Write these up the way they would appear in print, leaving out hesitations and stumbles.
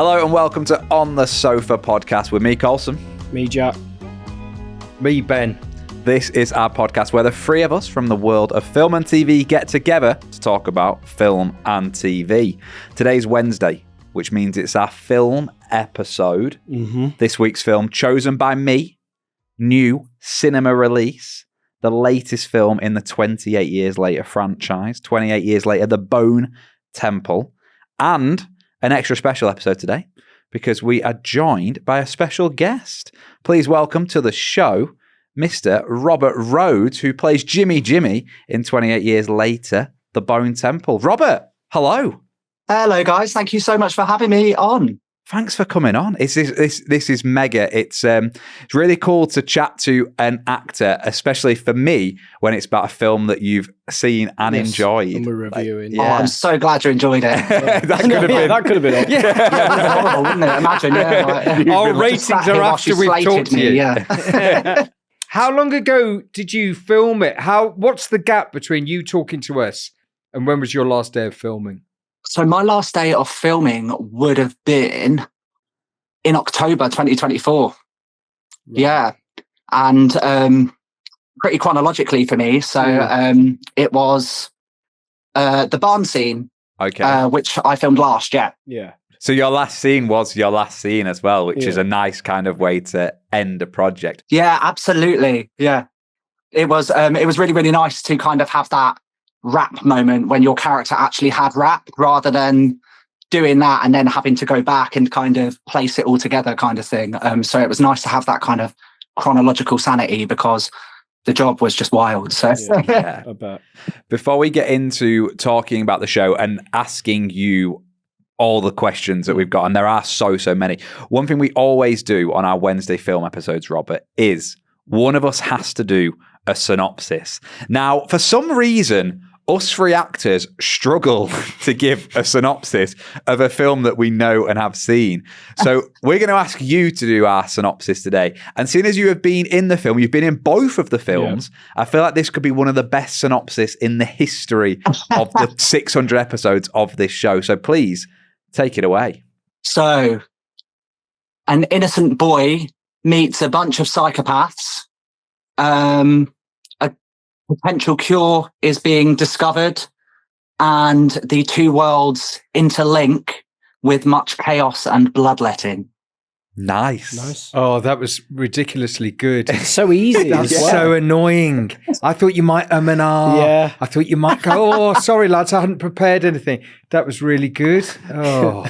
Hello and welcome to On the Sofa podcast with me, Colson. Me, Jack. Me, Ben. This is our podcast where the three of us from the world of film and TV get together to talk about film and TV. Today's Wednesday, which means it's our film episode. This week's film chosen by me, new cinema release, the latest film in the 28 Years Later franchise, 28 years later, The Bone Temple, and an extra special episode today because we are joined by a special guest. Please welcome to the show, Mr. Robert Rhodes, who plays Jimmy in 28 Years Later, The Bone Temple. Robert, hello. Hello, guys. Thank you so much for having me on. Thanks for coming on. This is mega. It's really cool to chat to an actor, especially for me, when it's about a film that you've seen and enjoyed. And we're reviewing. Oh, I'm so glad you enjoyed it. That could have been it. Yeah, horrible, wouldn't it? Imagine, Our ratings are after we've talked to you. Yeah. How long ago did you film it? What's the gap between you talking to us and when was your last day of filming? So my last day of filming would have been in October 2024. Right. Yeah. And pretty chronologically for me. So it was the barn scene, which I filmed last, Yeah. So your last scene was your last scene as well, which is a nice kind of way to end a project. Yeah, absolutely. Yeah. It was really, really nice to kind of have that rap moment when your character actually had rap rather than doing that and then having to go back and kind of place it all together kind of thing. So it was nice to have that kind of chronological sanity because the job was just wild. So yeah. I bet. Before we get into talking about the show and asking you all the questions that we've got, and there are so many, one thing we always do on our Wednesday film episodes, Robert, is one of us has to do a synopsis. Now, for some reason, us three actors struggle to give a synopsis of a film that we know and have seen. So we're going to ask you to do our synopsis today. And seeing as you have been in the film, you've been in both of the films, I feel like this could be one of the best synopsis in the history of the 600 episodes of this show. So please take it away. So an innocent boy meets a bunch of psychopaths. A potential cure is being discovered and the two worlds interlink with much chaos and bloodletting. Nice. Oh, that was ridiculously good. It's so easy. That's so annoying. I thought you might Yeah. I thought you might go, oh, sorry, lads, I hadn't prepared anything. That was really good. Oh.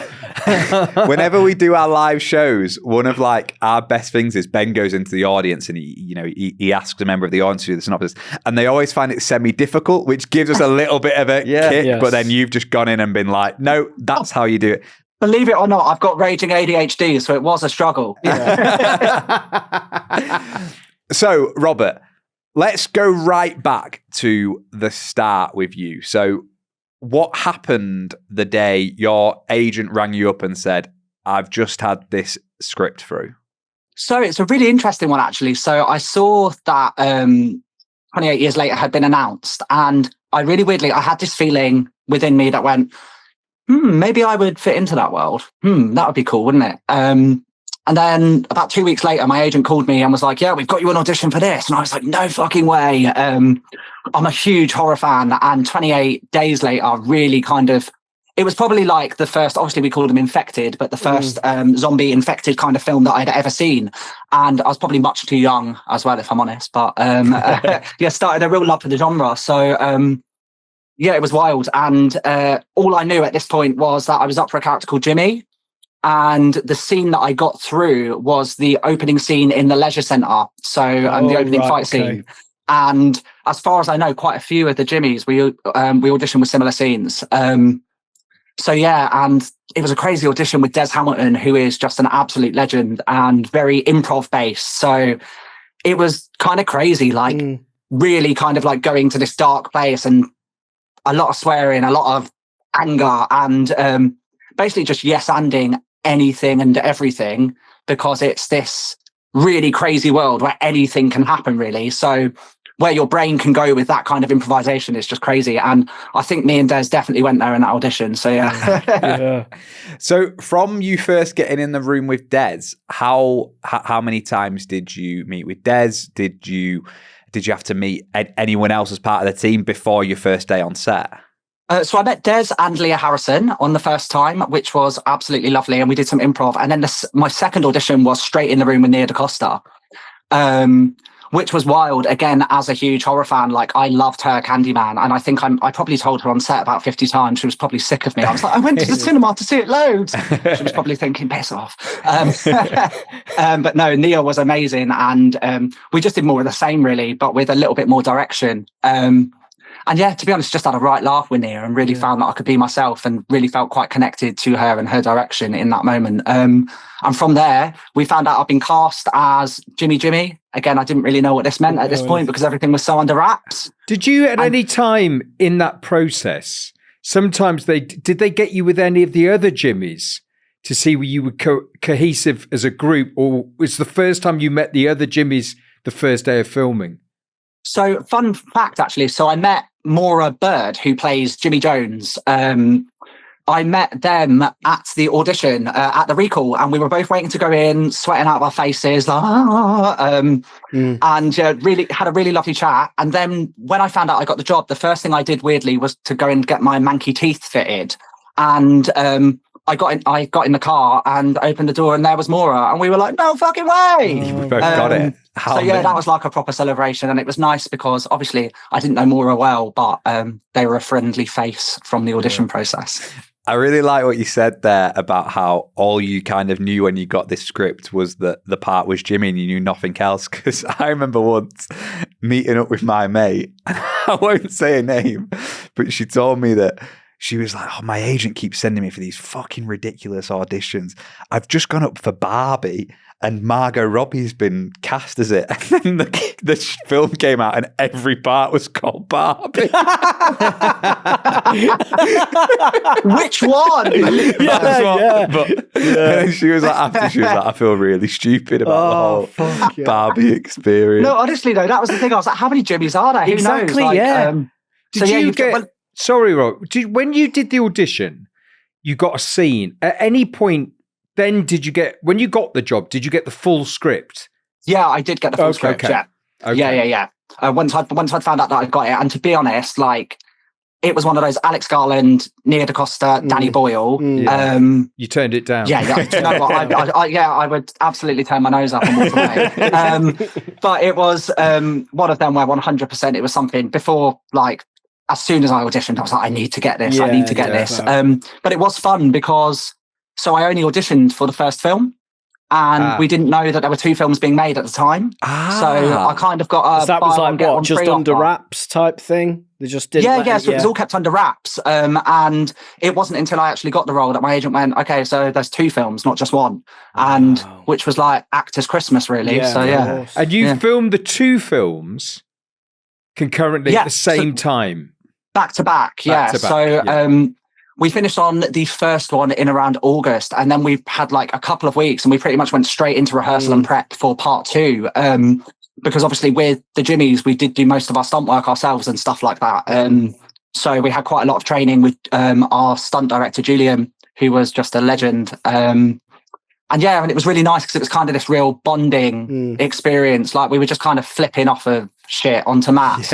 Whenever we do our live shows, one of like our best things is Ben goes into the audience and he asks a member of the audience to do the synopsis, and they always find it semi-difficult, which gives us a little bit of a kick. Yes. But then you've just gone in and been like, no, that's how you do it. Believe it or not, I've got raging ADHD, so it was a struggle. So, Robert, let's go right back to the start with you. So, what happened the day your agent rang you up and said, I've just had this script through? So it's a really interesting one, actually. So I saw that 28 Years Later had been announced, and I had this feeling within me that went, maybe I would fit into that world. That would be cool, wouldn't it? And then about 2 weeks later, my agent called me and was like, yeah, we've got you an audition for this. And I was like, no fucking way. I'm a huge horror fan. And 28 Days Later really it was probably like the first, obviously we called them Infected, but the first zombie infected kind of film that I'd ever seen. And I was probably much too young as well, if I'm honest. But started a real love for the genre. So yeah, it was wild. And all I knew at this point was that I was up for a character called Jimmy. And the scene that I got through was the opening scene in the leisure centre. So the opening fight scene. And as far as I know, quite a few of the Jimmys, we auditioned with similar scenes. So yeah, and it was a crazy audition with Des Hamilton, who is just an absolute legend and very improv based. So it was kind of crazy, like really kind of like going to this dark place and a lot of swearing, a lot of anger, and basically just yes-anding anything and everything because it's this really crazy world where anything can happen, really. So where your brain can go with that kind of improvisation is just crazy. And I think me and Des definitely went there in that audition. So yeah. Yeah. So from you first getting in the room with Des, how many times did you meet with Des? Did you have to meet anyone else as part of the team before your first day on set? So I met Des and Leah Harrison on the first time, which was absolutely lovely. And we did some improv. And then my second audition was straight in the room with Nia DaCosta, which was wild. Again, as a huge horror fan, like I loved her Candyman. And I think I probably told her on set about 50 times. She was probably sick of me. I was like, I went to the cinema to see it loads. She was probably thinking, piss off. But no, Nia was amazing. And we just did more of the same, really, but with a little bit more direction. And yeah, to be honest, just had a right laugh with Nia and really found that I could be myself and really felt quite connected to her and her direction in that moment. And from there, we found out I'd been cast as Jimmy. Again, I didn't really know what this meant at this point because everything was so under wraps. Did you at any time in that process, sometimes did they get you with any of the other Jimmys to see where you were cohesive as a group, or was the first time you met the other Jimmys the first day of filming? So fun fact, actually. So I met Maura Bird, who plays Jimmy Jones. I met them at the audition at the recall, and we were both waiting to go in, sweating out of our faces, and really had a really lovely chat. And then when I found out I got the job, the first thing I did weirdly was to go and get my manky teeth fitted. And I got in the car and opened the door, and there was Maura, and we were like, no fucking way. We both got it. That was like a proper celebration, and it was nice because obviously I didn't know Maura well, but they were a friendly face from the audition process. I really like what you said there about how all you kind of knew when you got this script was that the part was Jimmy and you knew nothing else. Because I remember once meeting up with my mate, and I won't say her name, but she told me that she was like, oh, my agent keeps sending me for these fucking ridiculous auditions. I've just gone up for Barbie and Margot Robbie's been cast as it. And then the film came out and every part was called Barbie. Which one? And she was like, I feel really stupid about the whole Barbie experience. No, honestly, though, that was the thing. I was like, how many Jimmys are there? Exactly, Who knows? Sorry, Rob. When you did the audition, you got a scene. At any point, then when you got the job, did you get the full script? Yeah, I did get the full script. Okay. Yeah. Once I'd found out that I got it, and to be honest, like it was one of those Alex Garland, Nia DaCosta, Danny Boyle. You turned it down. Yeah. You know what? I would absolutely turn my nose up and walk away. But it was one of them where 100% it was something before, like, as soon as I auditioned, I was like, I need to get this. I need to get this. But it was fun because, so I only auditioned for the first film, and we didn't know that there were 2 films being made at the time. So I kind of got that was like what, just under wraps type thing? They just didn't. So it was all kept under wraps. And it wasn't until I actually got the role that my agent went, okay, so there's 2 films, not just one. And which was like Actors Christmas, really. Yeah, And you filmed the 2 films concurrently at the same time? Back to back, we finished on the first one in around August, and then we had like a couple of weeks, and we pretty much went straight into rehearsal and prep for part 2. Because obviously with the Jimmys, we did do most of our stunt work ourselves and stuff like that. So we had quite a lot of training with our stunt director, Julian, who was just a legend. And it was really nice because it was kind of this real bonding experience. Like we were just kind of flipping off of shit onto mats.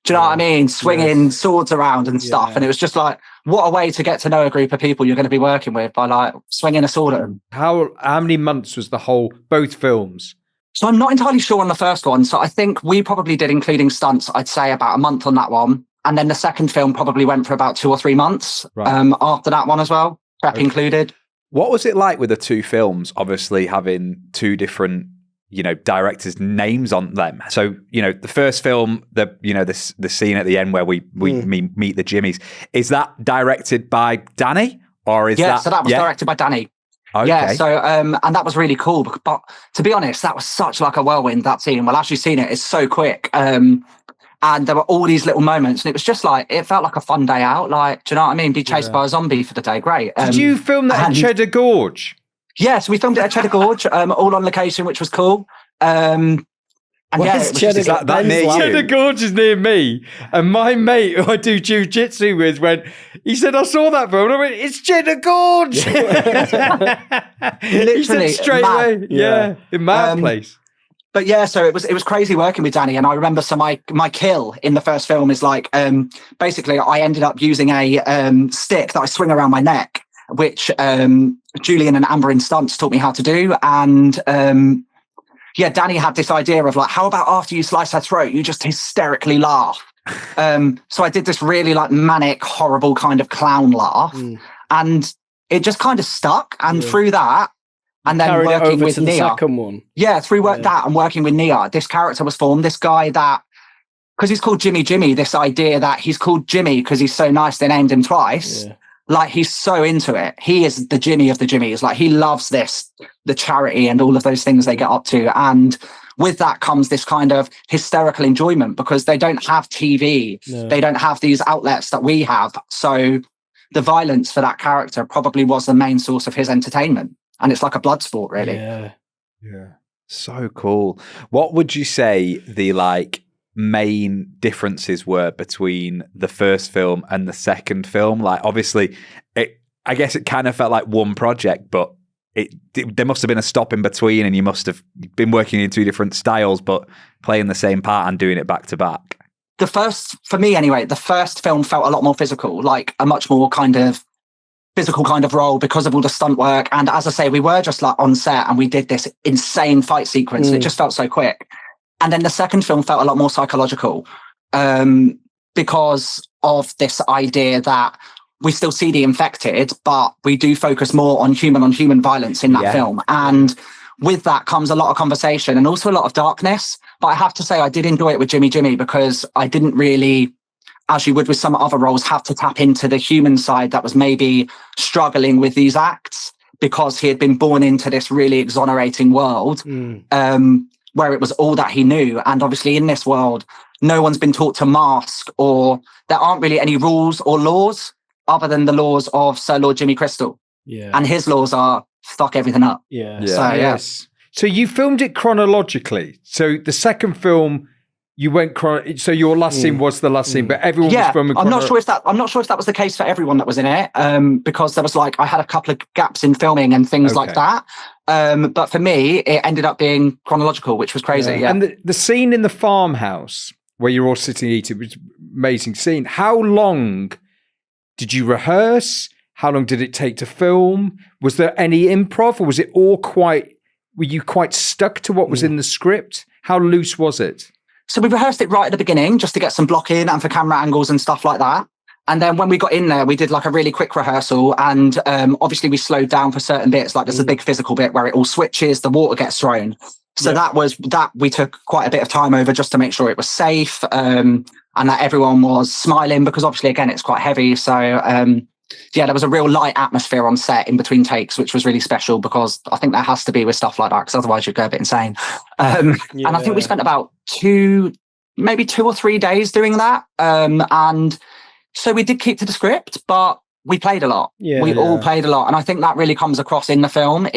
Do you know what I mean? Swinging swords around and stuff. Yeah. And it was just like, what a way to get to know a group of people you're going to be working with by like swinging a sword at them. How many months was both films? So I'm not entirely sure on the first one. So I think we probably did, including stunts, I'd say about a month on that one. And then the second film probably went for about 2 or 3 months after that one as well, prep included. What was it like with the 2 films, obviously having 2 different directors' names on them? So, the first film, the scene at the end where we meet the Jimmys, is that directed by Danny, or is that? So that was directed by Danny. Okay. Yeah. So, and that was really cool. But to be honest, that was such like a whirlwind, that scene. Well, actually seeing it is so quick. And there were all these little moments, and it was just like, it felt like a fun day out. Like, do you know what I mean? Be chased by a zombie for the day. Great. Did you film that at Cheddar Gorge? Yeah, so we filmed it at Cheddar Gorge, all on location, which was cool. And yeah, it was just, that near you? Cheddar Gorge is near me, and my mate who I do jiu-jitsu with he said, I saw that film, and I went, it's Cheddar Gorge! He said straight away, in my place. But yeah, so it was crazy working with Danny. And I remember, so my kill in the first film is like, basically I ended up using a stick that I swing around my neck, which Julian and Amber in Stunts taught me how to do. And Danny had this idea of like, how about after you slice her throat, you just hysterically laugh. So I did this really like manic, horrible kind of clown laugh. And it just kind of stuck. And through that, and then Carried working it over with to the Nia. second one. Yeah, through that and working with Nia, this character was formed. This guy that, because he's called Jimmy, this idea that he's called Jimmy because he's so nice they named him twice. Yeah. Like, he's so into it. He is the Jimmy of the Jimmies. Like, he loves the charity and all of those things they get up to. And with that comes this kind of hysterical enjoyment because they don't have TV. No. They don't have these outlets that we have. So the violence for that character probably was the main source of his entertainment. And it's like a blood sport, really. Yeah. So cool. What would you say the like main differences were between the first film and the second film? Like, obviously, I guess it kind of felt like one project, but there must have been a stop in between, and you must have been working in two different styles, but playing the same part and doing it back to back. For me anyway, the first film felt a lot more physical, like a much more kind of physical kind of role because of all the stunt work. And as I say, we were just like on set and we did this insane fight sequence. And it just felt so quick. And then the second film felt a lot more psychological because of this idea that we still see the infected, but we do focus more on human violence in that film. And with that comes a lot of conversation and also a lot of darkness. But I have to say, I did enjoy it with Jimmy because I didn't really, as you would with some other roles, have to tap into the human side that was maybe struggling with these acts because he had been born into this really exonerating world where it was all that he knew. And obviously in this world, no one's been taught to mask, or there aren't really any rules or laws other than the laws of Sir Lord Jimmy Crystal. Yeah. And his laws are fuck everything up. Yeah. So, yes. So you filmed it chronologically. So the second film, you went so your last scene was the last scene, but everyone was filming. I'm not sure if that was the case for everyone that was in it, because there was like I had a couple of gaps in filming and things like that. But for me, it ended up being chronological, which was crazy. Yeah. And the scene in the farmhouse where you're all sitting eating was an amazing scene. How long did you rehearse? How long did it take to film? Was there any improv, or was it all were you quite stuck to what was in the script? How loose was it? So we rehearsed it right at the beginning just to get some blocking and for camera angles and stuff like that. And then when we got in there, we did like a really quick rehearsal. And obviously we slowed down for certain bits. Like there's a big physical bit where it all switches, the water gets thrown. So that we took quite a bit of time over just to make sure it was safe and that everyone was smiling because obviously, again, it's quite heavy. So there was a real light atmosphere on set in between takes, which was really special because I think that has to be with stuff like that because otherwise you'd go a bit insane. And I think we spent about 2 or 3 days doing that. And so we did keep to the script, but we played a lot. We all played a lot. And I think that really comes across in the film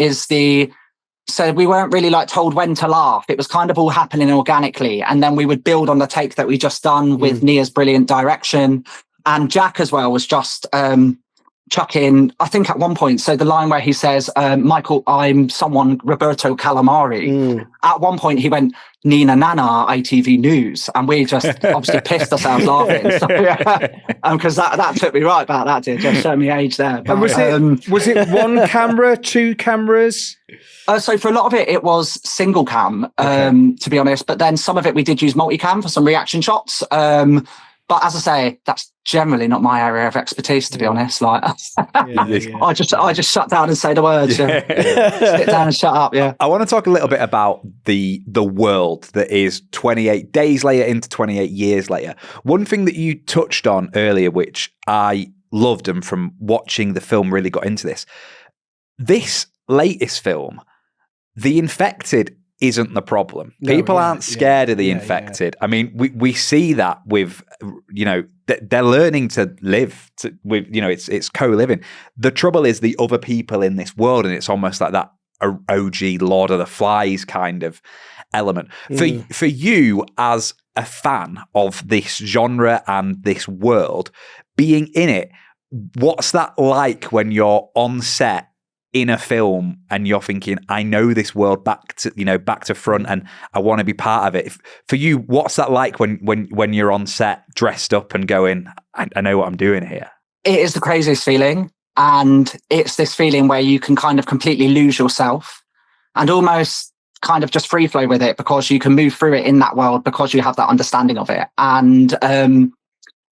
so we weren't really like told when to laugh. It was kind of all happening organically. And then we would build on the take that we just done with Nia's brilliant direction. And Jack as well was just chucking, I think at one point, so the line where he says, Michael, I'm someone, Roberto Calamari. At one point he went, Nina Nana, ITV News. And we just obviously pissed ourselves laughing. So, because that took me right back, that did. Just show me age there. But, and was it one camera, 2 cameras? So for a lot of it was single cam, to be honest. But then some of it we did use multicam for some reaction shots. But as I say, that's generally not my area of expertise, to be honest. Like, I just shut down and say the words. Sit down and shut up. Yeah. I want to talk a little bit about the world that is 28 days later into 28 years later. One thing that you touched on earlier, which I loved, and from watching the film really got into this latest film, the infected isn't the problem. People aren't scared of the infected. I mean, we see that with, they're learning to live with, it's co-living. The trouble is the other people in this world, and it's almost like that a OG Lord of the Flies kind of element. For you as a fan of this genre and this world, being in it, what's that like when you're on set in a film and you're thinking, I know this world back to front, and I want to be part of it? For you, what's that like when you're on set dressed up and going, I know what I'm doing here? It is the craziest feeling. And it's this feeling where you can kind of completely lose yourself and almost kind of just free flow with it, because you can move through it in that world because you have that understanding of it. And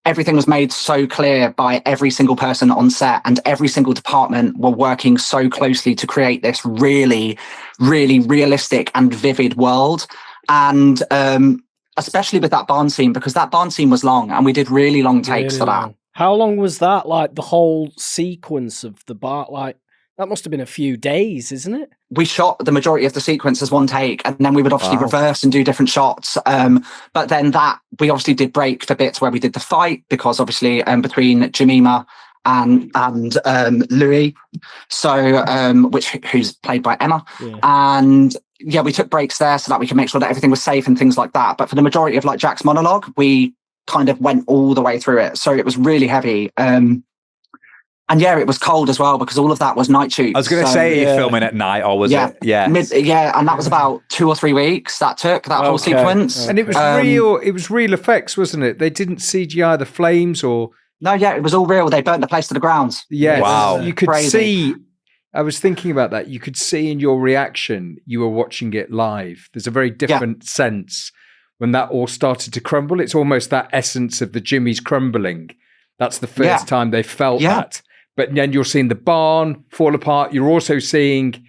everything was made so clear by every single person on set, and every single department were working so closely to create this really, really realistic and vivid world. And especially with that barn scene, because that barn scene was long and we did really long takes for that. How long was that? Like the whole sequence of the barn, like that must have been a few days, isn't it? We shot the majority of the sequence as one take, and then we would obviously reverse and do different shots. But then we obviously did break for bits where we did the fight, because obviously between Jemima and Louis, so who's played by Emma, and we took breaks there so that we could make sure that everything was safe and things like that. But for the majority of like Jack's monologue, we kind of went all the way through it, so it was really heavy. And it was cold as well, because all of that was night shoots. I was going to say, you're filming at night, or was it? Yeah. And that was about 2 or 3 weeks that took, that whole sequence. And it was it was real effects, wasn't it? They didn't CGI the flames or... No, it was all real. They burnt the place to the ground. Yes. Wow. You could see, I was thinking about that, you could see in your reaction, you were watching it live. There's a very different sense when that all started to crumble. It's almost that essence of the Jimmy's crumbling. That's the first time they felt that. But then you're seeing the barn fall apart. You're also seeing,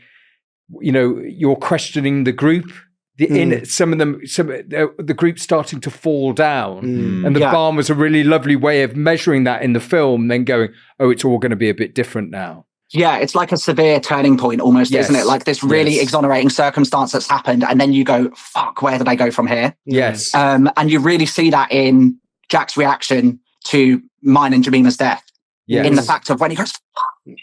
you're questioning the group. The group starting to fall down. And the barn was a really lovely way of measuring that in the film, then going, oh, it's all going to be a bit different now. Yeah, it's like a severe turning point almost, isn't it? Like this really exonerating circumstance that's happened. And then you go, fuck, where did I go from here? Yes. And you really see that in Jack's reaction to mine and Jemima's death. Yes. In the fact of when he goes,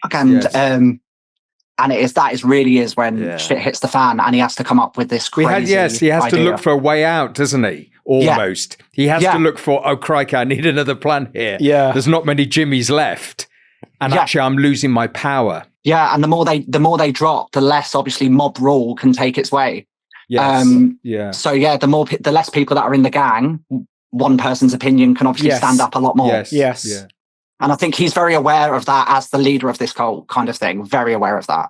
fuck, and that really is when shit hits the fan, and he has to come up with this crazy he has idea. to look for a way out, doesn't he? Almost. He has to look for, oh, crikey, I need another plan here. Yeah. There's not many Jimmys left. And actually, I'm losing my power. Yeah, and the more they drop, the less obviously mob rule can take its way. Yes. So the less people that are in the gang, one person's opinion can obviously stand up a lot more. Yes. Yeah. And I think he's very aware of that as the leader of this cult kind of thing. Very aware of that.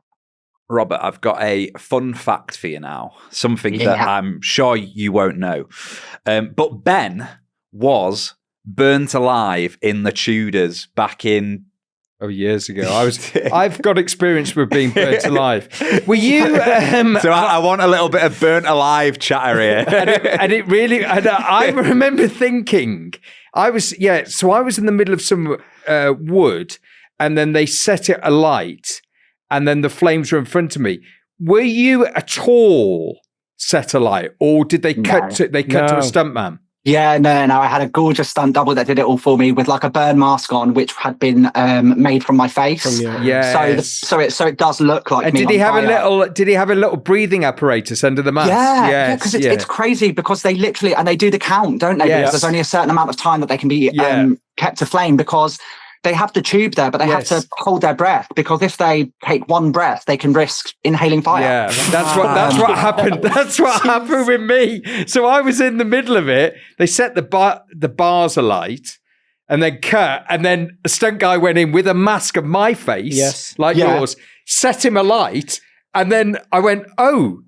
Robert, I've got a fun fact for you now. Something that I'm sure you won't know. But Ben was burnt alive in the Tudors back in... Oh, years ago. I've got experience with being burnt alive. Were you... So I want a little bit of burnt alive chatter here. and it really... I remember thinking... I was in the middle of some wood, and then they set it alight, and then the flames were in front of me. Were you at all set alight, or did they cut to a stuntman? Yeah, no. I had a gorgeous stunt double that did it all for me with like a burn mask on, which had been made from my face. So it does look like. And me did he have fire. Did he have a little breathing apparatus under the mask? Yeah, because it's crazy, because they literally, and they do the count, don't they? Yes. Because there's only a certain amount of time that they can be kept aflame, because they have the tube there, but they have to hold their breath, because if they take one breath, they can risk inhaling fire. Yeah, that's what happened. That's what happened with me. So I was in the middle of it. They set the bars alight, and then cut, and then a stunt guy went in with a mask of my face, yours, set him alight, and then I went, oh,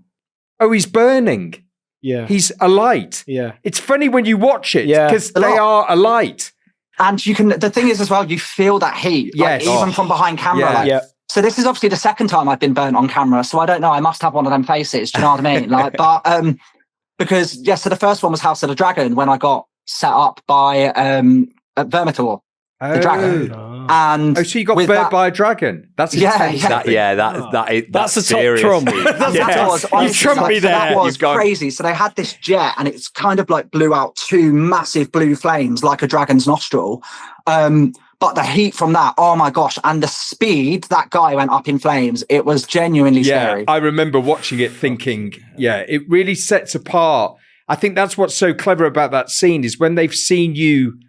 he's burning. Yeah, he's alight. Yeah, it's funny when you watch it because they are alight. And you can, the thing is as well, you feel that heat, even from behind camera. Yeah. So this is obviously the second time I've been burnt on camera. So I don't know, I must have one of them faces. Do you know what I mean? Because so the first one was House of the Dragon, when I got set up by Vermitor, the dragon. And so you got burnt by a dragon. That's intense. That's a serious. top trump. You trumped me there. That was crazy. So they had this jet, and it's kind of like blew out two massive blue flames like a dragon's nostril. But But the heat from that, oh my gosh, and the speed that guy went up in flames, it was genuinely scary. I remember watching it thinking, it really sets apart. I think that's what's so clever about that scene is when they've seen you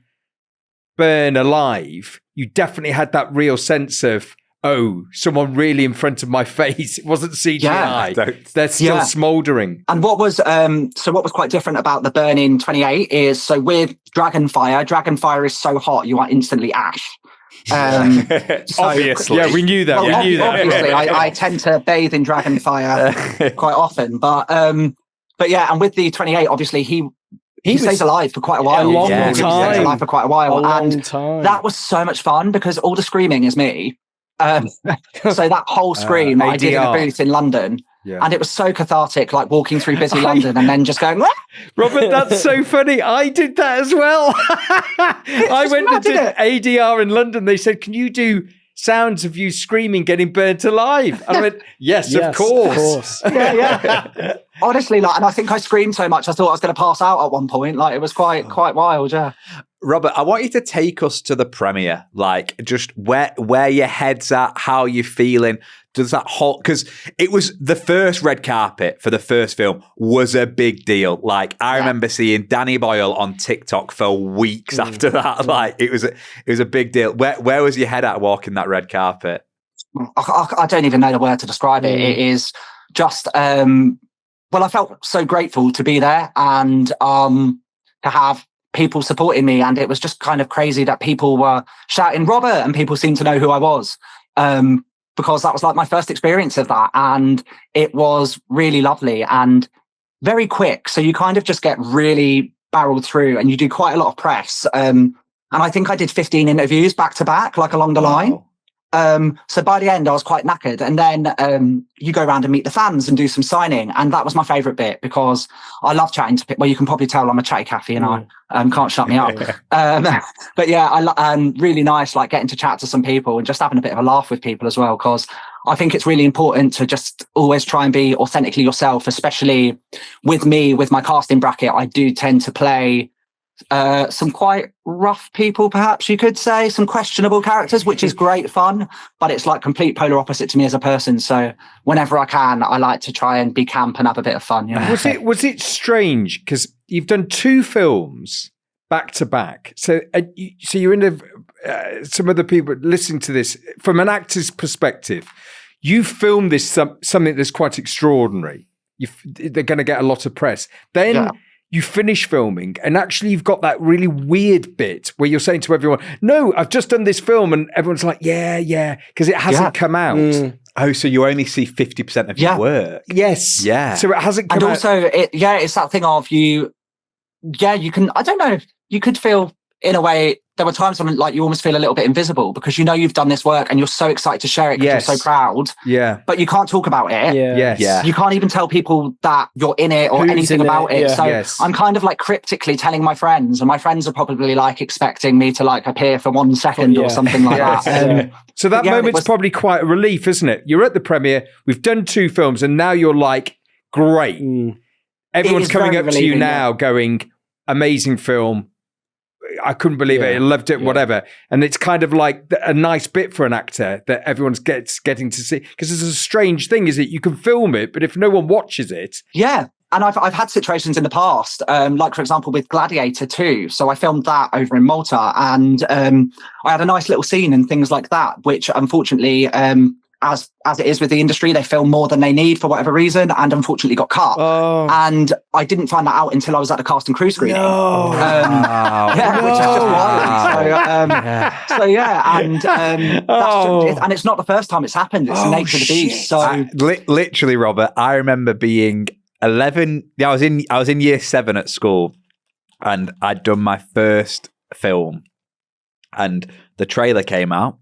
burn alive, you definitely had that real sense of, oh, someone really in front of my face. It wasn't CGI. They're still smouldering. And what was quite different about the burning 28 is, so with Dragonfire is so hot you are instantly ash. Obviously. Yeah, we knew that. Well, obviously, I tend to bathe in Dragonfire quite often. But yeah, and with the 28, obviously he stays alive for quite a while. A long time. He stays alive for quite a while. Time. That was so much fun because all the screaming is me. So that whole scream I did in a booth in London, and it was so cathartic, like walking through busy London and then just going, "Wah!" Robert, that's so funny. I did that as well. I went and did ADR in London. They said, can you do sounds of you screaming, getting burnt alive? I went, yes, of course. Yeah. Honestly, and I think I screamed so much I thought I was going to pass out at one point. It was quite wild, yeah. Robert, I want you to take us to the premiere, just where your head's at, how you're feeling. Does that whole, because it was the first red carpet for the first film was a big deal. I remember seeing Danny Boyle on TikTok for weeks after that. It was a big deal. Where was your head at walking that red carpet? I don't even know the word to describe it. It is just, I felt so grateful to be there and to have people supporting me. And it was just kind of crazy that people were shouting Robert and people seemed to know who I was. Because that was my first experience of that. And it was really lovely and very quick. So you kind of just get really barreled through and you do quite a lot of press. And I think I did 15 interviews back to back, along the line. So by the end, I was quite knackered. And then you go around and meet the fans and do some signing. And that was my favourite bit because I love chatting to people. Well, you can probably tell I'm a chatty Cathy and I can't shut me up. But yeah, really nice, getting to chat to some people and just having a bit of a laugh with people as well. Because I think it's really important to just always try and be authentically yourself, especially with me, with my casting bracket. I do tend to play some quite rough people, perhaps you could say, some questionable characters, which is great fun, but it's complete polar opposite to me as a person. So whenever I can, I like to try and be camp and have a bit of fun. Was it strange because you've done 2 films back to back? So you're in some other people listening to this from an actor's perspective. You filmed this something that's quite extraordinary. They're going to get a lot of press. Then. You finish filming and actually you've got that really weird bit where you're saying to everyone, no, I've just done this film, and everyone's like, yeah, because it hasn't come out. Oh, so you only see 50% of your work? Yes. Yeah. So it hasn't come out. And also, it's that thing of you can, I don't know, you could feel in a way, there were times when you almost feel a little bit invisible because you've done this work and you're so excited to share it because you're so proud. Yeah. But you can't talk about it. Yeah. Yes. You can't even tell people that you're in it or anything about it. So I'm kind of cryptically telling my friends, and my friends are probably expecting me to appear for 1 second or something like that. So that moment's probably quite a relief, isn't it? You're at the premiere, we've done 2 films, and now you're great. Everyone's coming up to you now going, amazing film. I couldn't believe it. I loved it, whatever. And it's kind of a nice bit for an actor that everyone's getting to see. Because it's a strange thing, is it? You can film it, but if no one watches it. Yeah. And I've had situations in the past, for example, with Gladiator 2. So I filmed that over in Malta and I had a nice little scene and things like that, which unfortunately, as it is with the industry, they film more than they need for whatever reason, and unfortunately got cut. And I didn't find that out until I was at the cast and crew screening. Which is just wild. And it's not the first time it's happened. It's the nature of the beast. So literally, Robert, I remember being 11. I was in year 7 at school, and I'd done my first film, and the trailer came out.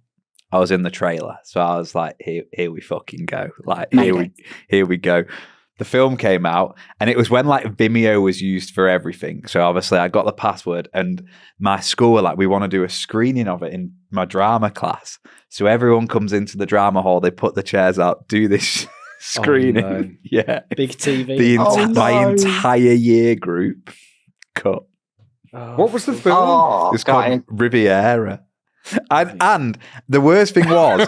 I was in the trailer, so I was like, here we fucking go. Here we go. The film came out, and it was when Vimeo was used for everything. So obviously I got the password, and my school were we want to do a screening of it in my drama class. So everyone comes into the drama hall, they put the chairs out, do this screening. Oh, no. Yeah. Big TV. My entire year group cut. What was the film? It's called Riviera. And the worst thing was,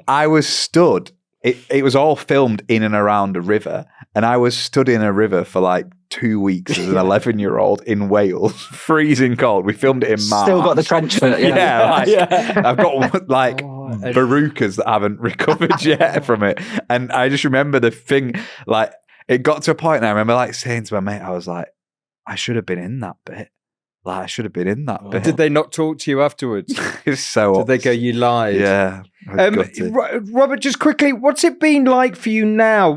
I was stood. It was all filmed in and around a river, and I was stood in a river for like 2 weeks as an 11-year-old in Wales, freezing cold. We filmed it in March. Still got the trench foot. I've got like verrucas that haven't recovered yet from it, and I just remember the thing. Like, it got to a point, and I remember like saying to my mate, I was like, I should have been in that bit. Like, I should have been in that bit. Did they not talk to you afterwards? It's so. Did they go, you lied? Yeah. Robert, just quickly, what's it been like for you now?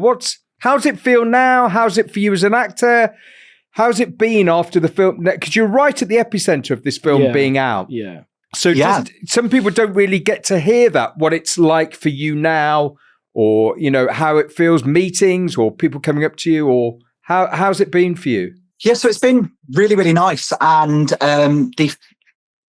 How's it feel now? How's it for you as an actor? How's it been after the film? Because you're right at the epicenter of this film being out. Yeah. So some people don't really get to hear that, what it's like for you now, or, you know, how it feels, meetings or people coming up to you, or how's it been for you? Yeah, so it's been really, really nice. And the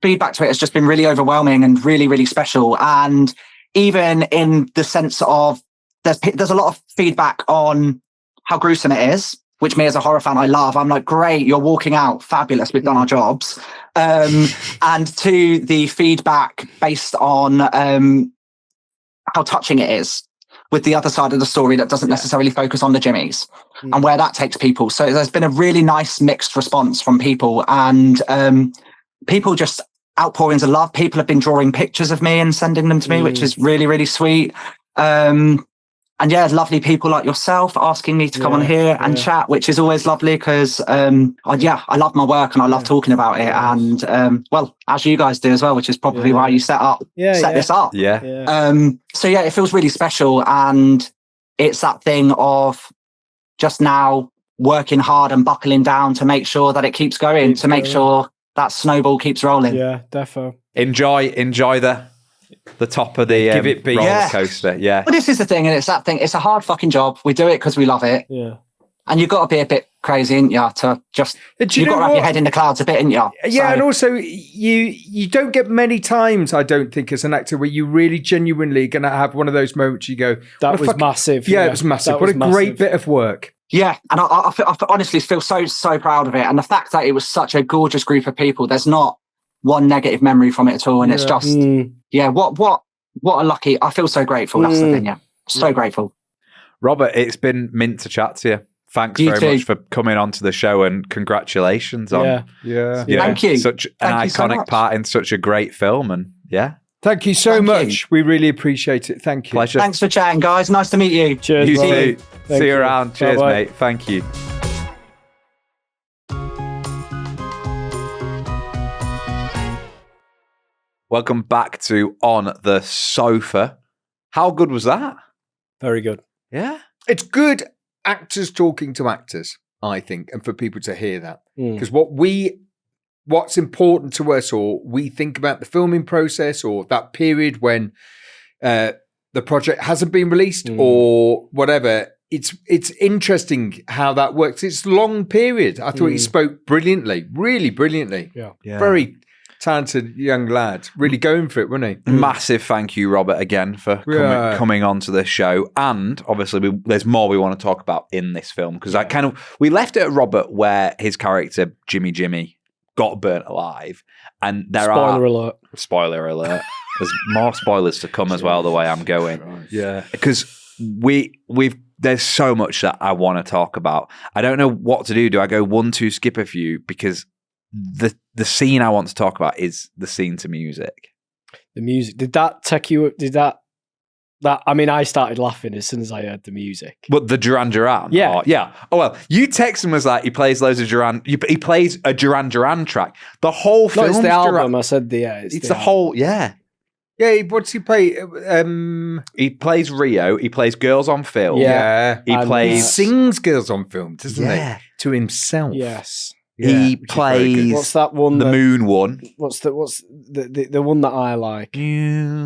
feedback to it has just been really overwhelming and really, really special. And even in the sense of there's a lot of feedback on how gruesome it is, which me as a horror fan, I love. I'm like, great, you're walking out, fabulous, we've done our jobs. And to the feedback based on how touching it is, with the other side of the story that doesn't necessarily focus on the Jimmies and where that takes people. So there's been a really nice mixed response from people, and people just outpourings of love. People have been drawing pictures of me and sending them to me, which is really, really sweet. And yeah, lovely people like yourself asking me to come on here and chat, which is always lovely because, I love my work and I love talking about it. And, well, as you guys do as well, which is probably why you set this up. So yeah, it feels really special. And it's that thing of just now working hard and buckling down to make sure that it keeps going, make sure that snowball keeps rolling. Yeah, defo. Enjoy the top of the roller coaster. Yeah. Well, this is the thing, and it's that thing. It's a hard fucking job. We do it because we love it. Yeah. And you've got to be a bit crazy, ain't you? To just you've got to have your head in the clouds a bit, ain't you? Yeah, and also you don't get many times, I don't think, as an actor, where you really genuinely going to have one of those moments. You go, that was massive. Yeah, it was massive. What a great bit of work. Yeah, and I honestly feel so proud of it, and the fact that it was such a gorgeous group of people. There's not one negative memory from it at all, and it's just what a lucky. I feel so grateful. That's the thing. Yeah, so grateful. Robert, it's been mint to chat to you. Thanks very much for coming onto the show, and congratulations on Thank you. Such an iconic part in such a great film, and thank you so much. We really appreciate it. Thank you. Pleasure. Thanks for chatting, guys. Nice to meet you. Cheers. You too. See you around. Cheers, Bye-bye. mate. Thank you. Welcome back to On the Sofa. How good was that? Very good. Yeah. It's good actors talking to actors, I think, and for people to hear that. Because what's important to us, or we think about the filming process, or that period when the project hasn't been released or whatever, it's interesting how that works. It's a long period. I thought he spoke brilliantly, really brilliantly. Yeah. Very talented young lad, really going for it, wasn't he? Massive thank you, Robert, again for coming on to the show. And obviously, there's more we want to talk about in this film, because we left it at Robert where his character Jimmy got burnt alive, and spoiler alert. There's more spoilers to come as well. The way I'm going, because there's so much that I want to talk about. I don't know what to do. Do I go 1, 2, skip a few? Because the scene I want to talk about is the scene to music. The music. Did that take you? Did that? I mean, I started laughing as soon as I heard the music. But the Duran Duran? Yeah. Yeah. Oh, well, you text him was like, he plays loads of Duran. He plays a Duran Duran track. The whole film. It's the album. I said it's the whole, Yeah, what's he play? He plays Rio. He plays Girls on Film. Yeah. He sings Girls on Film, doesn't he? To himself. Yes. He plays. What's that one? The Moon one. What's the one that I like? You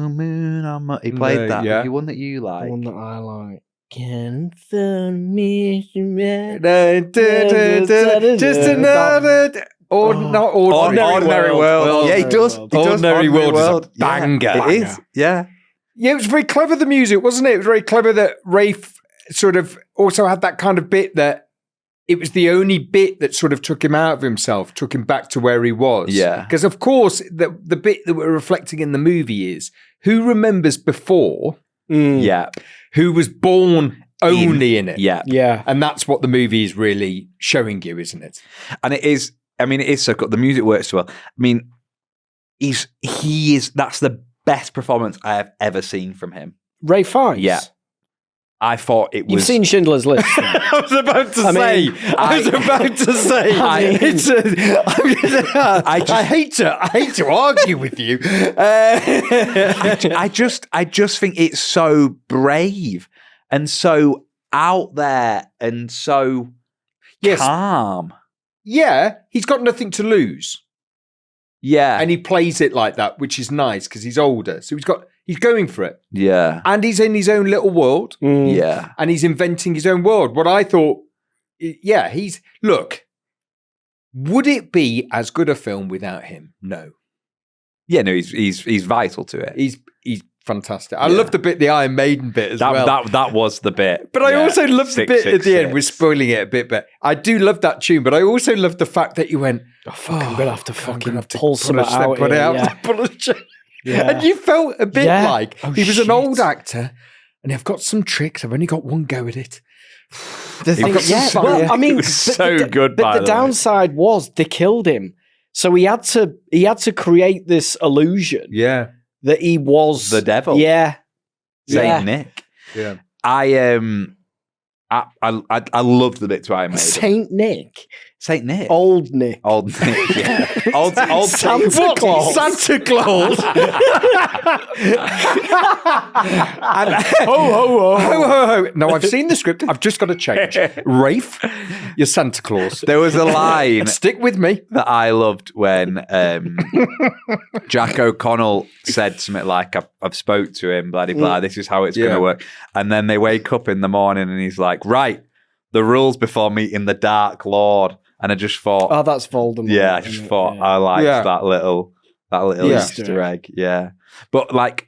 moon on my. He played that. Yeah. The one that you like. The one that I like. Can me just another not ordinary world. Yeah, he does. Ordinary World is a banger. It is. Yeah. Yeah, it was very clever, the music, wasn't it? It was very clever that Rafe sort of also had that kind of bit that it was the only bit that sort of took him out of himself, took him back to where he was. Yeah. Because, of course, the bit that we're reflecting in the movie is who remembers before Yeah. who was born only in it. Yeah. Yeah. And that's what the movie is really showing you, isn't it? And it is, I mean, it is so good. The music works so well. I mean, that's the best performance I have ever seen from him. Ray Fiennes. Yeah. I thought it was. You've seen Schindler's List. I was about to say. I hate to argue with you. I just think it's so brave and so out there and so calm. Yeah, he's got nothing to lose. Yeah. And he plays it like that, which is nice because he's older. So he's going for it. Yeah. And he's in his own little world. Yeah. And he's inventing his own world. What I thought, look, would it be as good a film without him? No. Yeah, no, he's vital to it. He's fantastic. I love the Iron Maiden bit as well. That was the bit. But I also love the bit at the end. 666. We're spoiling it a bit, but I do love that tune. But I also love the fact that you went, I'm going to have to fucking to pull some out put it here, out. yeah. Pull a chain. Yeah. And you felt a bit like he was shit. an old actor and I've got some tricks. I've only got one go at it. I mean, it was so good. But the downside was they killed him, so he had to create this illusion that he was the devil. Yeah, Saint Nick. Yeah. I loved the bit to Iron Maiden. Saint Nick, Saint Nick, old Nick, yeah, old Santa Claus. Santa Claus. Ho ho ho. No, I've seen the script. I've just got to change. Rafe, you're Santa Claus. There was a line Stick with me that I loved when Jack O'Connell said something like, I've spoke to him, blah, blah, blah, this is how it's going to work. And then they wake up in the morning and he's like, right, the rules before meeting the Dark Lord. And I just thought, oh, that's Voldemort. Yeah, I just thought I liked that little Easter egg. Yeah. But like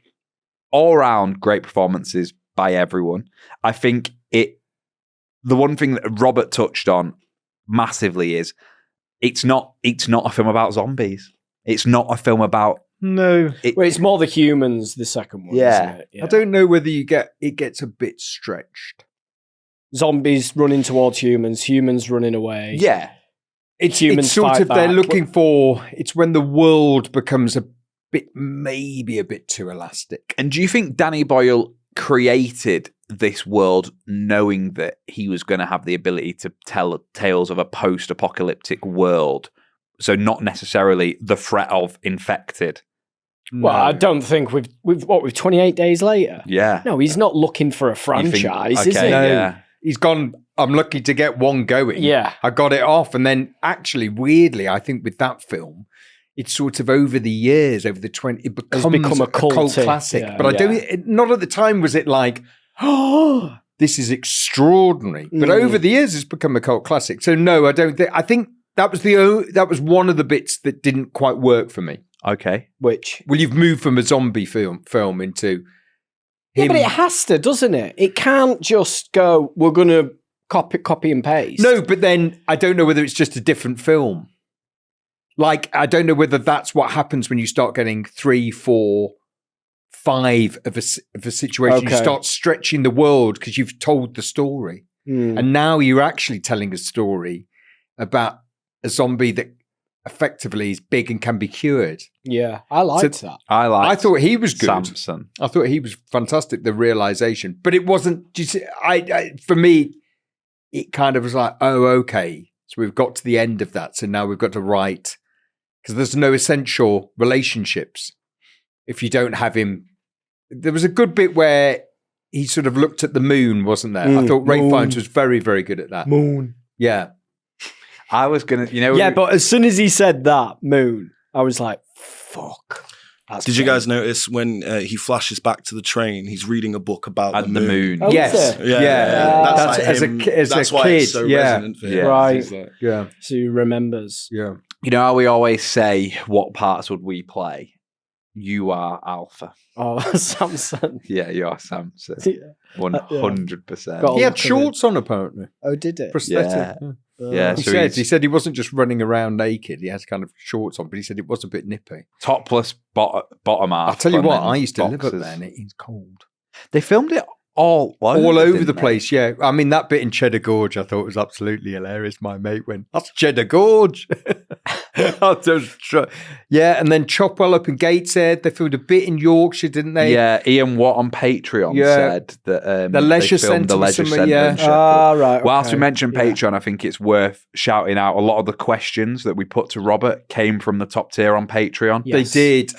all around great performances by everyone. I think the one thing that Robert touched on massively is it's not a film about zombies. It's not a film about it's more the humans, the second one, isn't it? Yeah. I don't know whether it gets a bit stretched. Zombies running towards humans running away. Yeah. It's sort of, they're looking for, it's when the world becomes maybe a bit too elastic. And do you think Danny Boyle created this world knowing that he was going to have the ability to tell tales of a post-apocalyptic world? So not necessarily the threat of infected. Well, I don't think we've 28 days later. Yeah. No, he's not looking for a franchise, is he? No. Yeah. He's gone, I'm lucky to get one going. Yeah. I got it off. And then actually, weirdly, I think with that film, it's sort of over the years, over the 20, it becomes become a cult classic. yeah. But not at the time was it like, oh, this is extraordinary. But over the years, it's become a cult classic. So no, I don't think, I think that was one of the bits that didn't quite work for me. Okay. Which? Well, you've moved from a zombie film into Yeah, but it has to, doesn't it? It can't just go, we're going to copy and paste. No, but then I don't know whether it's just a different film. Like, I don't know whether that's what happens when you start getting 3, 4, 5 of a situation. Okay. You start stretching the world because you've told the story. And now you're actually telling a story about a zombie that effectively is big and can be cured. Yeah, I liked that. I thought he was good. Samson. I thought he was fantastic, the realization. But it wasn't, for me, it kind of was like, oh, okay. So we've got to the end of that. So now we've got to write, because there's no essential relationships if you don't have him. There was a good bit where he sort of looked at the moon, wasn't there? I thought Ray Fiennes was very, very good at that. Moon. Yeah. I was going to, Yeah, but as soon as he said that, moon, I was like, fuck. Did you guys notice when he flashes back to the train, he's reading a book about the moon? Oh, Yes. Yeah. That's like as him. as That's a why kid. it's so Yeah. resonant for him. Yeah. Right. He's like, Yeah. So he remembers. Yeah. You know how we always say, what parts would we play? You are Alpha. Oh, Samson. Yeah, you are Samson. Yeah. 100%. Got He had look at shorts on, apparently. Oh, did it? Prosthetic. Yeah. Yeah. Yeah, He said he wasn't just running around naked. He has kind of shorts on, but he said it was a bit nippy. topless bottom half. I'll tell you and what, then I used to live boxers. up there and it is cold. They filmed it all over didn't the they? place, yeah. I mean, that bit in Cheddar Gorge I thought was absolutely hilarious. My mate went, "That's Cheddar Gorge." Yeah, and then Chopwell up in Gateshead. They filmed a bit in Yorkshire, didn't they? Yeah, Ian Watt on Patreon said that the Leisure they filmed Centre, the Leisure Centre yeah. in Sheffield. Right. Okay. Whilst we mentioned Patreon, I think it's worth shouting out a lot of the questions that we put to Robert came from the top tier on Patreon. Yes. They did.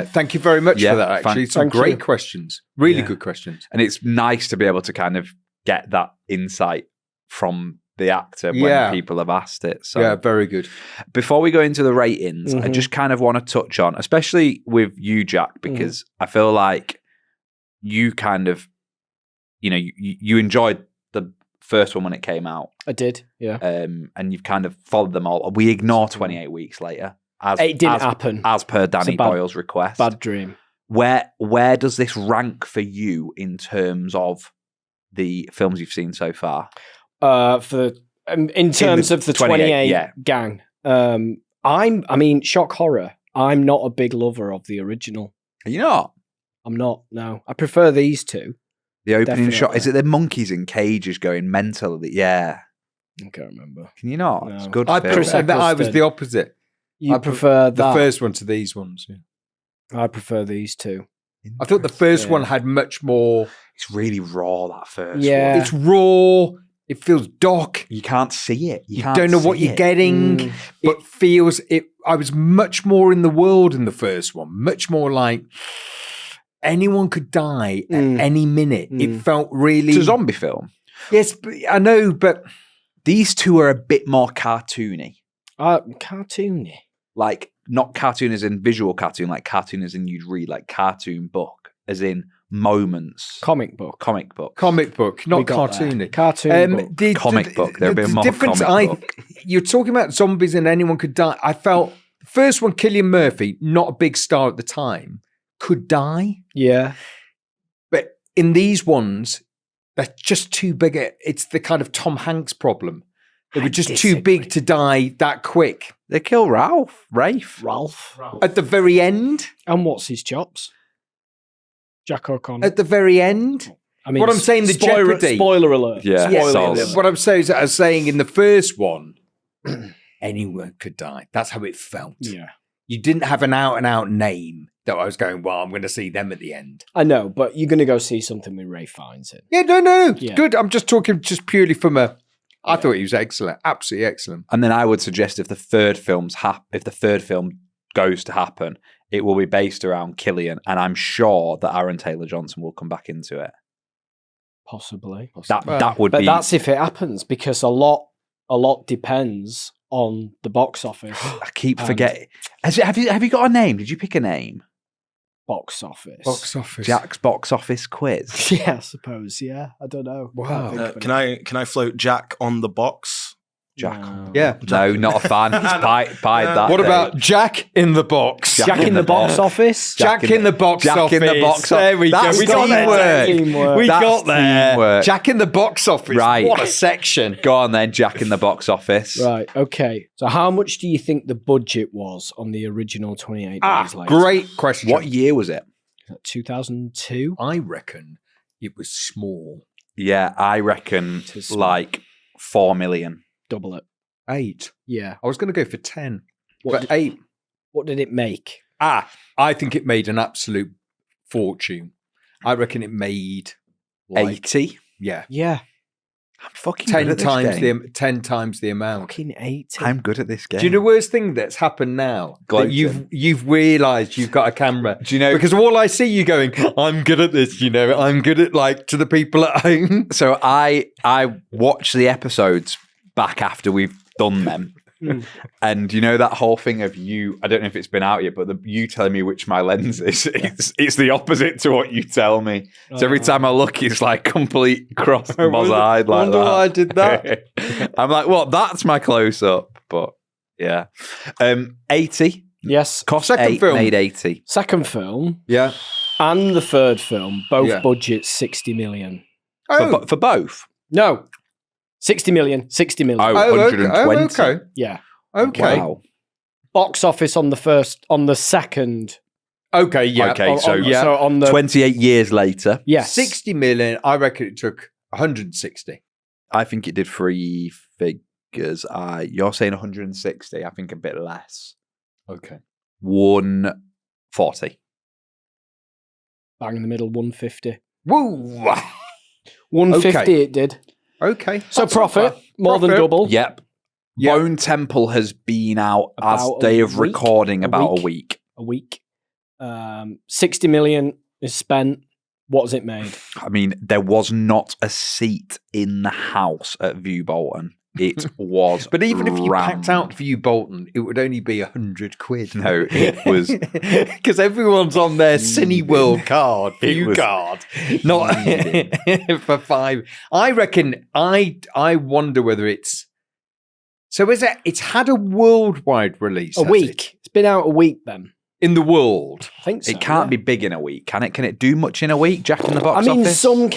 Thank you very much for that, actually. Some thank great you. questions. Really good questions. And it's nice to be able to kind of get that insight from the actor when people have asked it. So yeah, very good. before we go into the ratings, I just kind of want to touch on, especially with you, Jack, because I feel like you kind of, you enjoyed the first one when it came out. I did, yeah. And you've kind of followed them all. We ignore 28 weeks later. It didn't happen. As per Danny Boyle's request. Bad dream. Where does this rank for you in terms of the films you've seen so far? In terms of the 28 gang, shock horror. I'm not a big lover of the original. Are you not? I'm not. No, I prefer these two. The opening shot, Definitely. is it the monkeys in cages going mental? Yeah. I can't remember. Can you not? No. It's good. I film. prefer that. I was the opposite. You prefer the that? first one to these ones. Yeah. I prefer these two. I thought the first one had much more. It's really raw, that first Yeah. one. It's raw. It feels dark. You can't see it. You don't know what you're getting. It feels it. I was much more in the world in the first one. Much more like anyone could die at any minute. It felt really. It's a zombie film. Yes, but I know, but These two are a bit more cartoony. Cartoony. Like, not cartoon as in visual cartoon, like cartoon as in you'd read, like cartoon book, as in moments. Comic book. Comic book. comic book, not We got cartoony. there. Cartoon book. Comic book. They're a bit more difference comic book. You're talking about zombies and anyone could die. I felt the first one, Cillian Murphy, not a big star at the time, could die. Yeah. But in these ones, they're just too big. It's the kind of Tom Hanks problem. They were just too big to die that quick. They kill Rafe. Ralph. At the very end. And what's his chops? Jack O'Connor. At the very end. I mean, what I'm saying, the jeopardy. Spoiler alert. Yeah. Spoiler Yes. alert. What I'm saying is, I was saying in the first one, anyone could die. That's how it felt. Yeah. You didn't have an out-and-out name that I was going, well, I'm going to see them at the end. I know, but you're going to go see something with Ray Fiennes in. Yeah, no. Yeah. Good. I'm just talking just purely from a... I thought he was excellent. Absolutely excellent. And then I would suggest if the third film goes to happen, it will be based around Cillian, and I'm sure that Aaron Taylor-Johnson will come back into it. Possibly. That would But be. that's if it happens, because a lot depends on the box office. I keep forgetting. Have you got a name? Did you pick a name? Box office. Box office. Jack's box office quiz. Yeah, I suppose. Yeah, I don't know. Wow. Can I float Jack on the box? Jack. No. Yeah. No, not a fan. He's pied that. What day. about Jack in the box? Jack in the box office? Jack in the box Jack office. in the box There we That's go. We got there. teamwork. We That's got there. teamwork. Jack in the box office. Right. What a section. Go on then, Jack in the box office. Right, okay. So how much do you think the budget was on the original 28 Days Later? Great question. What year was it? 2002? I reckon it was small. Yeah, I reckon Tis like 4 million. Double it. 8. Yeah. I was going to go for 10. What But did- 8. What did it make? I think it made an absolute fortune. I reckon it made 80. Yeah. Yeah. I'm fucking 10 good at this times game. 10 times the amount. Fucking 80. I'm good at this game. Do you know the worst thing that's happened now? That Gloating. you've realised you've got a camera. Do you know? Because all I see you going, I'm good at this, I'm good at to the people at home. So I watch the episodes back after we've done them. And you know that whole thing of you, I don't know if it's been out yet, but you telling me which my lens is, it's the opposite to what you tell me. So every time I look, it's like complete cross eyed like wonder that. why I did that. I'm like, well, that's my close up. But yeah. 80. Yes. Cost Second 8, film. made 80. Second film Yeah. and the third film, both Yeah. budgets 60 million. Oh, For both. No. 60 million. 60 million. Oh, 120. Okay. Yeah. Okay. Wow. Box office on the second. Okay, yeah. Okay, so on the 28 years later. yes. 60 million, I reckon it took 160. I think it did 3 figures. You're saying 160. I think a bit less. Okay. 140. Bang in the middle, 150. Woo! 150 Okay. it did. Okay. So That's profit, not bad. more than Profit. double. Yep. Yep. Bone Temple has been out as About a day of week? recording A about week? a week. A week. 60 million is spent. What has it made? I mean, there was not a seat in the house at View Bolton. It was But even if you packed rammed. out View Bolton, it would only be 100 quid. No, it was Because everyone's on their Cineworld card, It View was card, not for 5. I reckon. I wonder whether it's. So is it? It's had a worldwide release. A has week. it? It's been out a week then. In the world. I think so. It can't be big in a week, can it? Can it do much in a week, Jack, in the box I mean, office? some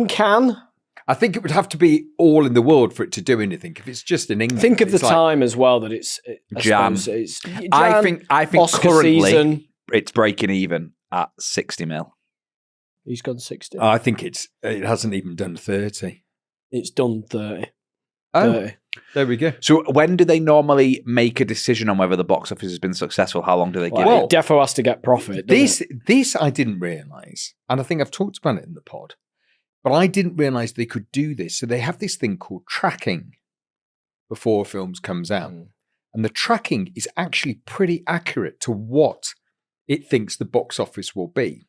can. I think it would have to be all in the world for it to do anything. If it's just in England, Think of the it's like- time as well that it's Jan. It's Jan, I think Oscar currently season. it's breaking even at 60 mil. He's gone 60. I think it hasn't even done 30. It's done 30. Oh, 30. there we go. So when do they normally make a decision on whether the box office has been successful? How long do they give Well, it? Defo has to get profit. doesn't This I didn't realise, and I think I've talked about it in the pod, but I didn't realise they could do this. So they have this thing called tracking before films comes out, and the tracking is actually pretty accurate to what it thinks the box office will be.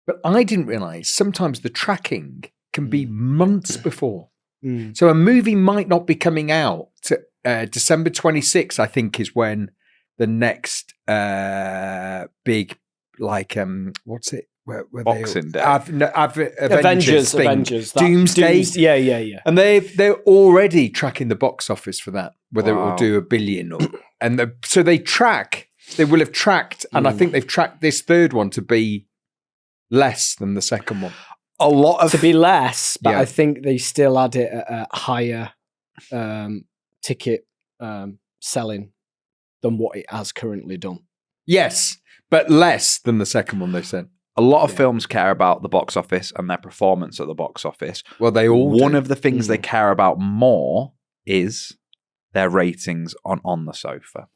But I didn't realise sometimes the tracking can be months before. Mm. So a movie might not be coming out to December 26th, I think, is when the next big, like, what's it? Where Boxing Day. Avengers. thing. Avengers. Doomsday. Yeah. And they're already tracking the box office for that, whether it Wow. will do $1 billion or. So they track, they will have tracked, and I think they've tracked this third one to be less than the second one. A lot of To be less, but Yeah. I think they still had it at a higher ticket selling than what it has currently done. Yes, but less than the second one, they said. a lot of films care about the box office and their performance at the box office. Well, they all One do. of the things they care about more is their ratings on the sofa.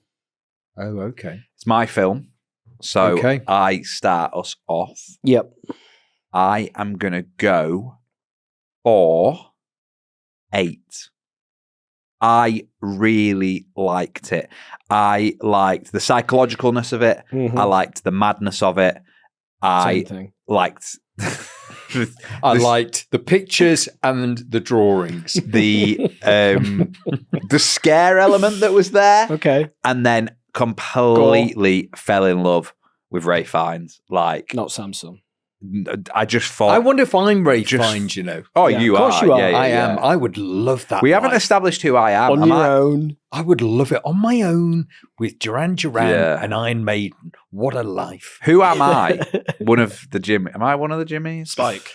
Oh, okay. It's my film, so Okay. I start us off. Yep. I am going to go for 8. I really liked it. I liked the psychologicalness of it. Mhm. I liked the madness of it. I Same thing. liked I liked the pictures and the drawings. the scare element that was there, Okay. and then completely fell in love with Ray Fiennes. Like, Not Samsung. I just thought, I wonder if I'm Ray Just- Fiennes, you know. oh, Yeah, you of course are. you are. Yeah, yeah, I yeah. am. I would love that. We haven't life. established who I am. On Am your I? own. I would love it on my own with Duran Duran Yeah. and Iron Maiden. What a life. Who am I? One of the Jimmy. Am I one of the Jimmies? Spike.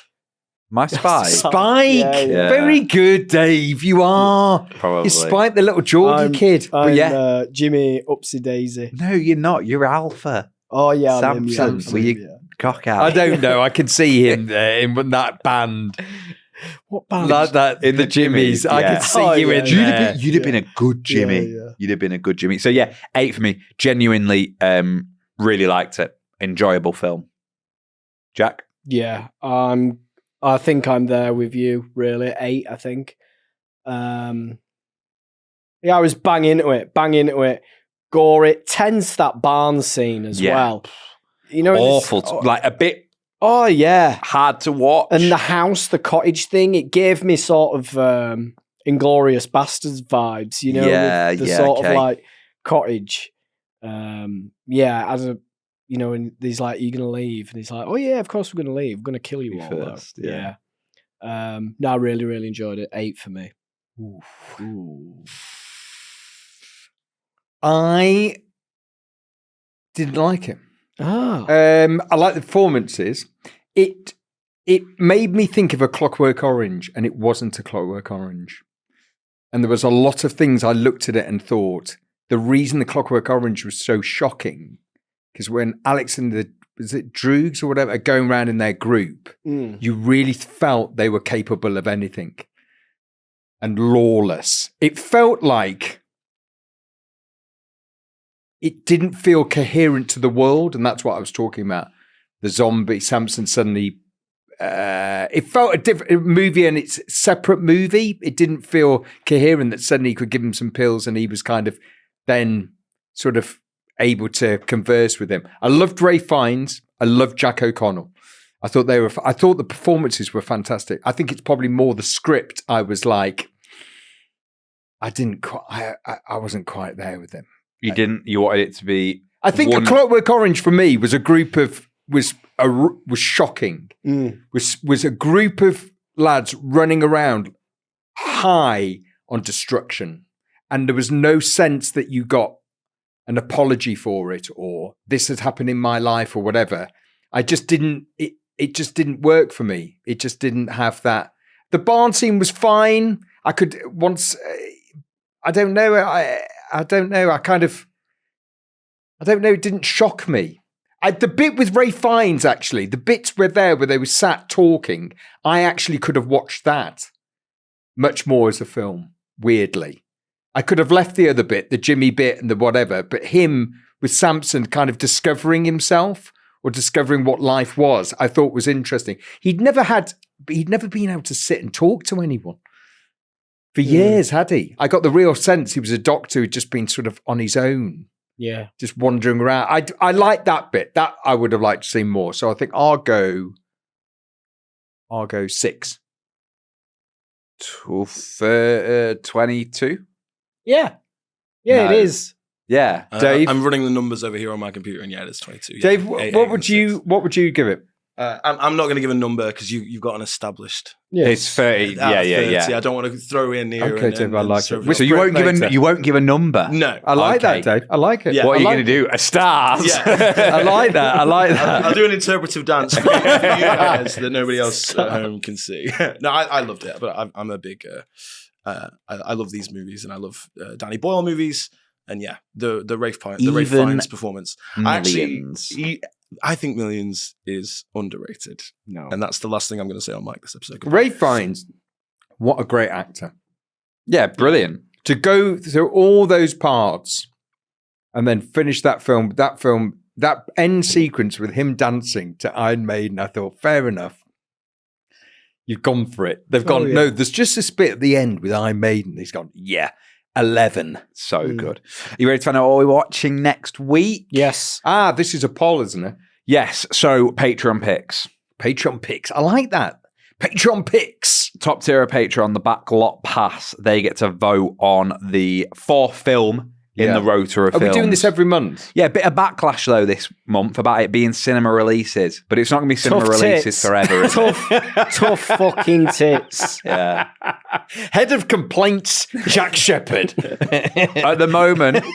My Spike. Spike. Yeah. Very good, Dave. You are. Probably. You're Spike, the little Geordie kid. I'm But yeah. Jimmy Upsy Daisy. No, you're not. You're Alpha. Oh, yeah. I'm him, Samson. yeah, Were you yeah. cock out? I don't know. I can see him there in that band. What band? Like that In the the Jimmies, Jimmies. I yeah. could see Oh, you yeah, in You'd there. have, you'd have been a good Jimmy. Yeah. You'd have been a good Jimmy. So yeah, 8 for me. Genuinely, really liked it. Enjoyable film. Jack? Yeah. I think I'm there with you, really. 8, I think. Yeah, I was bang into it. Gore it. Tense that barn scene as Yeah. well. You know, Awful. Like a bit oh, yeah. hard to watch. And the house, the cottage thing, it gave me sort of Inglorious Bastards vibes, you know, Yeah, with the yeah, sort okay. of like cottage. Yeah, as a, you know, and he's like, "You're gonna leave," and he's like, "Oh yeah, of course we're gonna leave. We're gonna kill you You all." first, though. yeah. No, I really, really enjoyed it. 8 for me. I didn't like it. Ah, I like the performances. It it made me think of A Clockwork Orange, and it wasn't A Clockwork Orange. And there was a lot of things I looked at it and thought, the reason The Clockwork Orange was so shocking, because when Alex and was it Droogs or whatever, are going around in their group, you really felt they were capable of anything. And lawless. It felt like it didn't feel coherent to the world, and that's what I was talking about. The zombie, Samson suddenly, it felt a different movie, and it's a separate movie. It didn't feel coherent that suddenly you could give him some pills and he was kind of then sort of able to converse with him. I loved Ray Fiennes. I loved Jack O'Connell. I thought the performances were fantastic. I think it's probably more the script. I was like, I wasn't quite there with him. You wanted it to be. I think A Clockwork Orange for me was a group of was shocking. Was a group of lads running around high on destruction, and there was no sense that you got an apology for it or this has happened in my life or whatever. I just didn't. It just didn't work for me. It just didn't have that. The barn scene was fine. I could once. I don't know. I don't know. I don't know. It didn't shock me. The bit with Ray Fiennes, actually, the bits where they were sat talking, I actually could have watched that much more as a film, weirdly. I could have left the other bit, the Jimmy bit and the whatever, but him with Samson kind of discovering himself or discovering what life was, I thought was interesting. He'd never been able to sit and talk to anyone for years, had he? I got the real sense he was a doctor who'd just been sort of on his own. Yeah. Just wandering around. I like that bit. That I would have liked to see more. So I think I'll go 6. 22? Yeah. Yeah, No. it is. Yeah. Dave? I'm running the numbers over here on my computer, and it's 22. Yeah. Dave, Eight, what eight, would 6. you give it? I'm not going to give a number because you've got an established. Yeah. It's 30. out of 30. Yeah. I don't want to throw in here. Okay, Dave, I like it. So you won't give a number? No. I like Okay. that, Dave. I like it. Yeah. What are you I going to do? A stars? Yeah. I like that. I like that. I'll do an interpretive dance for you guys that nobody else at home can see. No, I loved it, but I'm a big. I love these movies, and I love Danny Boyle movies, and yeah, the Rafe Fiennes performance. Millions. I think Millions is underrated. No. And that's the last thing I'm going to say on Mike this episode. Ray Fiennes, what a great actor. Yeah, brilliant. To go through all those parts and then finish that film, that end sequence with him dancing to Iron Maiden, I thought, fair enough. You've gone for it. They've gone, no, there's just this bit at the end with Iron Maiden. He's gone, yeah, 11. So good. Are you ready to find out what we're watching next week? Yes. This is a poll, isn't it? Yes. So Patreon picks. Patreon picks. I like that. Patreon picks. Top tier of Patreon, the Backlot Pass. They get to vote on the 4th film in the rota of Are films. we doing this every month? Yeah, a bit of backlash though this month about it being cinema releases, but it's not going to be cinema Tough releases tits. forever. Is it? Tough fucking tits. Yeah. Head of complaints, Jack Shepherd. At the moment,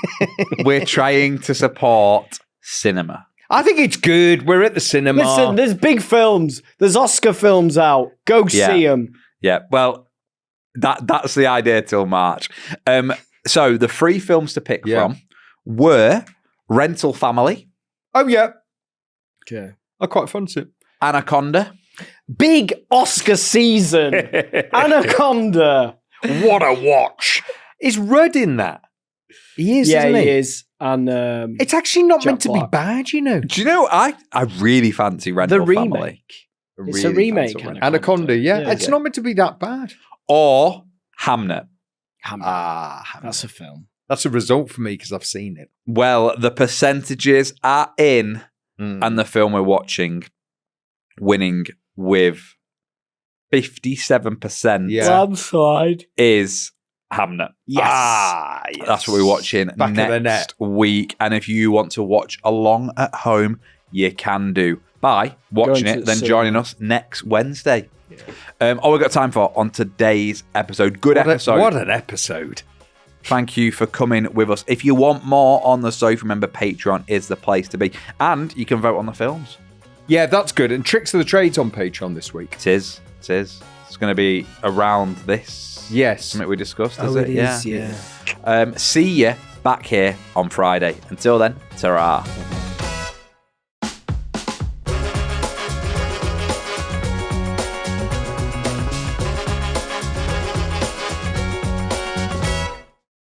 we're trying to support cinema. I think it's good. We're at the cinema. Listen, there's big films. There's Oscar films out. Go see them. Yeah, well, that's the idea till March. So the 3 films to pick from were Rental Family. Oh, yeah. Okay. I quite fancy it. Anaconda. Big Oscar season. Anaconda. What a watch. Is Rudd in that? He is, isn't he? He is. And it's actually not Jack meant to be Black. bad, you know. Do you know, I really fancy Rental The Family. remake. It's a remake, fancy Rental Anaconda, yeah. Yeah, It's yeah. not meant to be that bad. Or Hamnet. Hamlet. That's a film. That's a result for me because I've seen it. Well, the percentages are in, and the film we're watching winning with 57% Landslide. is Hamnet. Yes. Yes. That's what we're watching Back of the net. next week. And if you want to watch along at home, you can do by watching Going to it, then the joining us next Wednesday. All we've got time for on today's episode. Good episode. What an episode. Thank you for coming with us. If you want more on the sofa, remember Patreon is the place to be. And you can vote on the films. Yeah, that's good. And Tricks of the Trades on Patreon this week. It is. It's going to be around this. Yes. Something we discussed, Oh, is it? it is, yeah. See you back here on Friday. Until then, ta-ra.